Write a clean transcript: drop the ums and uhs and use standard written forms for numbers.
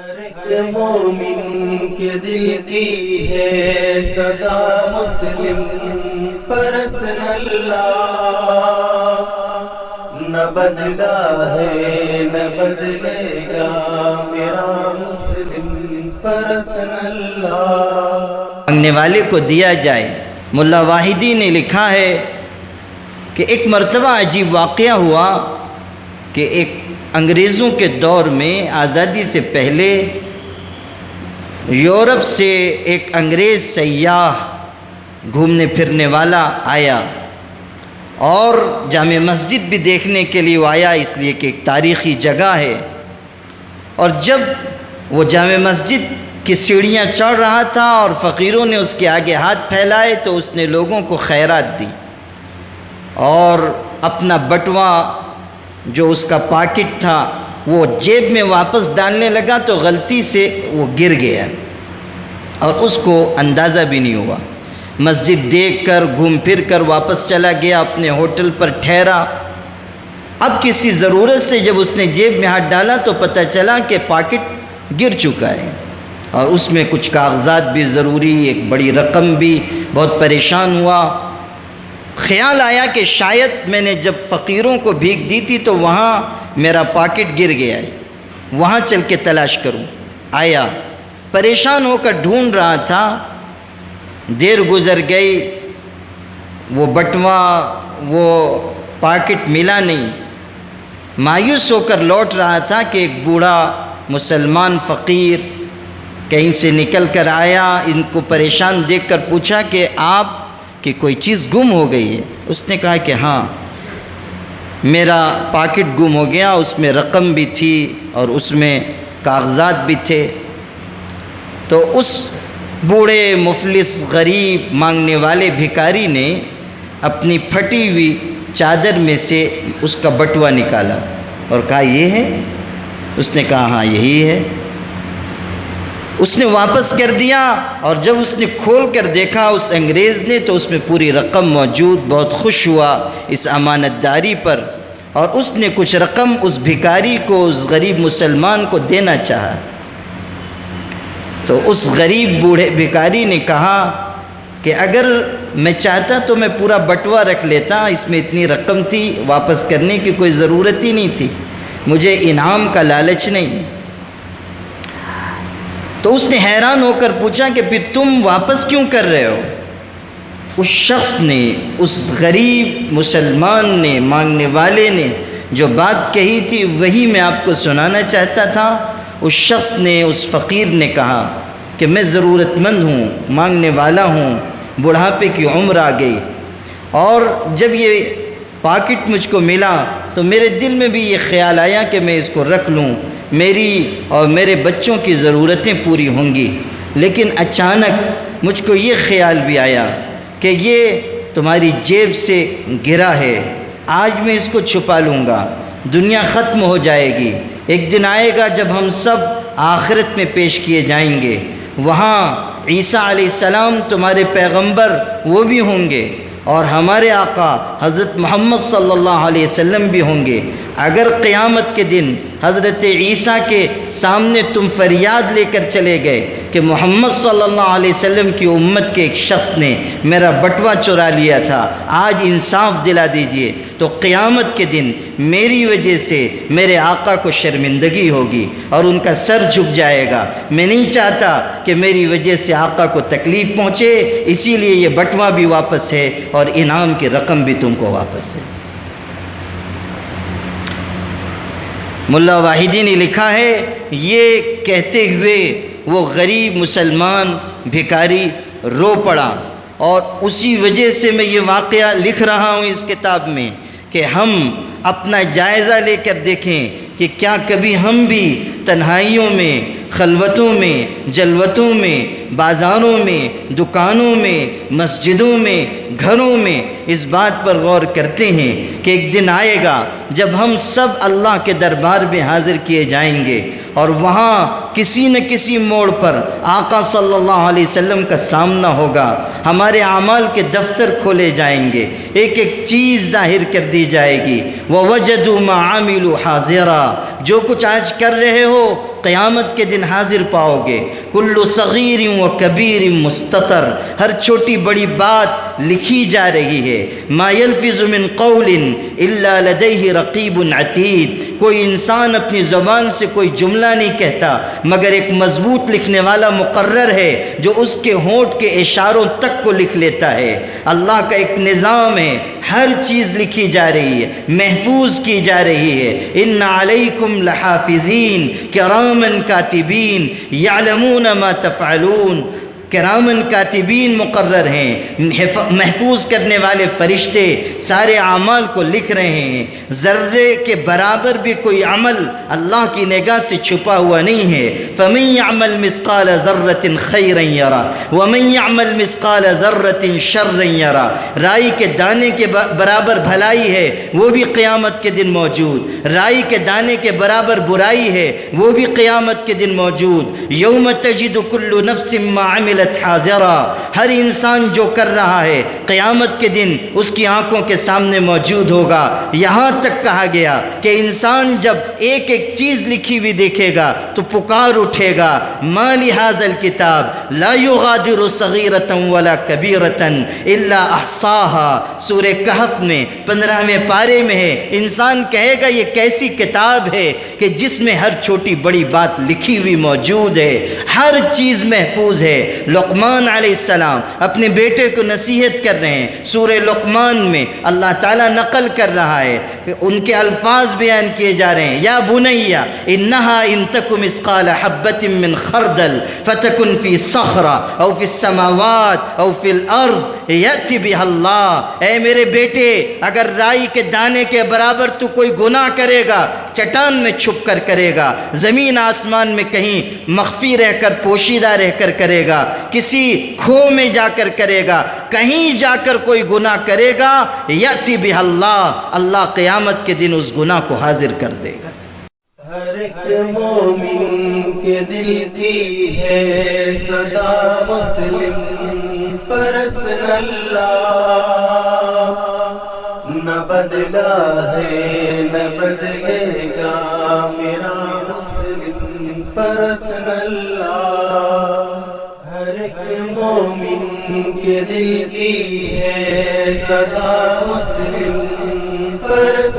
ہر ایک مومن کے دل کی ہے صدا مسلم پرسن اللہ، نہ بدلا ہے نہ بدلے گا میرا مسلم پرسن اللہ۔ مانگنے والے کو دیا جائے۔ ملا واحدی نے لکھا ہے کہ ایک مرتبہ عجیب واقعہ ہوا کہ ایک انگریزوں کے دور میں آزادی سے پہلے یورپ سے ایک انگریز سیاح گھومنے پھرنے والا آیا اور جامع مسجد بھی دیکھنے کے لیے وہ آیا، اس لیے کہ ایک تاریخی جگہ ہے۔ اور جب وہ جامع مسجد کی سیڑھیاں چڑھ رہا تھا اور فقیروں نے اس کے آگے ہاتھ پھیلائے تو اس نے لوگوں کو خیرات دی اور اپنا بٹوا جو اس کا پاکٹ تھا وہ جیب میں واپس ڈالنے لگا تو غلطی سے وہ گر گیا اور اس کو اندازہ بھی نہیں ہوا۔ مسجد دیکھ کر گھوم پھر کر واپس چلا گیا، اپنے ہوٹل پر ٹھہرا۔ اب کسی ضرورت سے جب اس نے جیب میں ہاتھ ڈالا تو پتہ چلا کہ پاکٹ گر چکا ہے اور اس میں کچھ کاغذات بھی ضروری، ایک بڑی رقم بھی۔ بہت پریشان ہوا، خیال آیا کہ شاید میں نے جب فقیروں کو بھیک دی تھی تو وہاں میرا پاکٹ گر گیا ہے، وہاں چل کے تلاش کروں۔ آیا، پریشان ہو کر ڈھونڈ رہا تھا، دیر گزر گئی، وہ بٹوا وہ پاکٹ ملا نہیں۔ مایوس ہو کر لوٹ رہا تھا کہ ایک بوڑھا مسلمان فقیر کہیں سے نکل کر آیا، ان کو پریشان دیکھ کر پوچھا کہ آپ کی کوئی چیز گم ہو گئی ہے؟ اس نے کہا کہ ہاں، میرا پاکٹ گم ہو گیا، اس میں رقم بھی تھی اور اس میں کاغذات بھی تھے۔ تو اس بوڑھے مفلس غریب مانگنے والے بھکاری نے اپنی پھٹی ہوئی چادر میں سے اس کا بٹوا نکالا اور کہا یہ ہے؟ اس نے کہا ہاں یہی ہے۔ اس نے واپس کر دیا اور جب اس نے کھول کر دیکھا اس انگریز نے تو اس میں پوری رقم موجود۔ بہت خوش ہوا اس امانت داری پر اور اس نے کچھ رقم اس بھکاری کو، اس غریب مسلمان کو دینا چاہا۔ تو اس غریب بوڑھے بھکاری نے کہا کہ اگر میں چاہتا تو میں پورا بٹوا رکھ لیتا، اس میں اتنی رقم تھی، واپس کرنے کی کوئی ضرورت ہی نہیں تھی، مجھے انعام کا لالچ نہیں۔ تو اس نے حیران ہو کر پوچھا کہ پھر تم واپس کیوں کر رہے ہو؟ اس شخص نے، اس غریب مسلمان نے، مانگنے والے نے جو بات کہی تھی وہی میں آپ کو سنانا چاہتا تھا۔ اس شخص نے، اس فقیر نے کہا کہ میں ضرورت مند ہوں، مانگنے والا ہوں، بڑھاپے کی عمر آ گئی اور جب یہ پاکٹ مجھ کو ملا تو میرے دل میں بھی یہ خیال آیا کہ میں اس کو رکھ لوں، میری اور میرے بچوں کی ضرورتیں پوری ہوں گی۔ لیکن اچانک مجھ کو یہ خیال بھی آیا کہ یہ تمہاری جیب سے گرا ہے، آج میں اس کو چھپا لوں گا، دنیا ختم ہو جائے گی، ایک دن آئے گا جب ہم سب آخرت میں پیش کیے جائیں گے، وہاں عیسیٰ علیہ السلام تمہارے پیغمبر وہ بھی ہوں گے اور ہمارے آقا حضرت محمد صلی اللہ علیہ وسلم بھی ہوں گے۔ اگر قیامت کے دن حضرت عیسیٰ کے سامنے تم فریاد لے کر چلے گئے کہ محمد صلی اللہ علیہ وسلم کی امت کے ایک شخص نے میرا بٹوا چرا لیا تھا، آج انصاف دلا دیجئے، تو قیامت کے دن میری وجہ سے میرے آقا کو شرمندگی ہوگی اور ان کا سر جھک جائے گا۔ میں نہیں چاہتا کہ میری وجہ سے آقا کو تکلیف پہنچے، اسی لیے یہ بٹوا بھی واپس ہے اور انعام کی رقم بھی تم کو واپس ہے۔ ملا واحدی نے لکھا ہے، یہ کہتے ہوئے وہ غریب مسلمان بھکاری رو پڑا اور اسی وجہ سے میں یہ واقعہ لکھ رہا ہوں اس کتاب میں کہ ہم اپنا جائزہ لے کر دیکھیں کہ کیا کبھی ہم بھی تنہائیوں میں، خلوتوں میں، جلوتوں میں، بازاروں میں، دکانوں میں، مسجدوں میں، گھروں میں اس بات پر غور کرتے ہیں کہ ایک دن آئے گا جب ہم سب اللہ کے دربار میں حاضر کیے جائیں گے اور وہاں کسی نہ کسی موڑ پر آقا صلی اللہ علیہ وسلم کا سامنا ہوگا، ہمارے اعمال کے دفتر کھولے جائیں گے، ایک ایک چیز ظاہر کر دی جائے گی۔ وَوَجَدُوا مَا عَمِلُوا حَاضِرًا، جو کچھ آج کر رہے ہو قیامت کے دن حاضر پاؤ گے۔ کُلُّ صغیر و کبیر مستتر، ہر چھوٹی بڑی بات لکھی جا رہی ہے۔ ما یلفظ من قول الا لدیہ رقیب عتید، کوئی انسان اپنی زبان سے کوئی جملہ نہیں کہتا مگر ایک مضبوط لکھنے والا مقرر ہے جو اس کے ہونٹ کے اشاروں تک کو لکھ لیتا ہے۔ اللہ کا ایک نظام ہے، ہر چیز لکھی جا رہی ہے، محفوظ کی جا رہی ہے۔ ان علیکم لحافظین کراما کاتبین یعلمون ما تفعلون، کرامن کاتبین مقرر ہیں، محفوظ کرنے والے فرشتے سارے اعمال کو لکھ رہے ہیں۔ ذرے کے برابر بھی کوئی عمل اللہ کی نگاہ سے چھپا ہوا نہیں ہے۔ فمن يعمل مثقال ذرة خيرا يرى ومن يعمل مثقال ذرة شرا يرى، رائی کے دانے کے برابر بھلائی ہے وہ بھی قیامت کے دن موجود، رائی کے دانے کے برابر برائی ہے وہ بھی قیامت کے دن موجود۔ یوم تجد كل نفس ما عملت حاضرہ، ہر انسان جو کر رہا ہے قیامت کے دن اس کی آنکھوں کے سامنے موجود ہوگا۔ یہاں تک کہا گیا کہ انسان جب ایک ایک چیز لکھی ہوئی دیکھے گا تو پکار اٹھے گا، ما لہذا الکتاب لا یغادر صغیرۃ ولا کبیرۃ الا احصاها، سورہ کہف میں 15ویں پارے میں ہے۔ انسان کہے گا یہ کیسی کتاب ہے کہ جس میں ہر چھوٹی بڑی بات لکھی ہوئی موجود ہے، ہر چیز محفوظ ہے۔ لقمان علیہ السلام اپنے بیٹے کو نصیحت کر رہے ہیں، سورہ لقمان میں اللہ تعالیٰ نقل کر رہا ہے، ان کے الفاظ بیان کیے جا رہے ہیں۔ یا بنی انہا ان تک مثقال حبۃ من خردل فتکن فی صخرہ او فی السماوات او فی الارض یأتی بها اللہ، اے میرے بیٹے اگر رائی کے دانے کے برابر تو کوئی گناہ کرے گا چٹان میں چھپ کر کرے گا، زمین آسمان میں کہیں مخفی رہ کر پوشیدہ رہ کر کرے گا، کسی کھو میں جا کر کرے گا، کہیں جا کر کوئی گناہ کرے گا، یأتی بها اللہ، اللہ قیامت کے دن اس گناہ کو حاضر کر دے گا۔ ہر ایک مومن کے دل کی ہے صدا مسلم پرسن اللہ، نہ بدلا ہے نہ بدلے گا میرا مسلم پرسن اللہ۔ ہر ایک مومن کے دل کی ہے صدا مسلم پرسن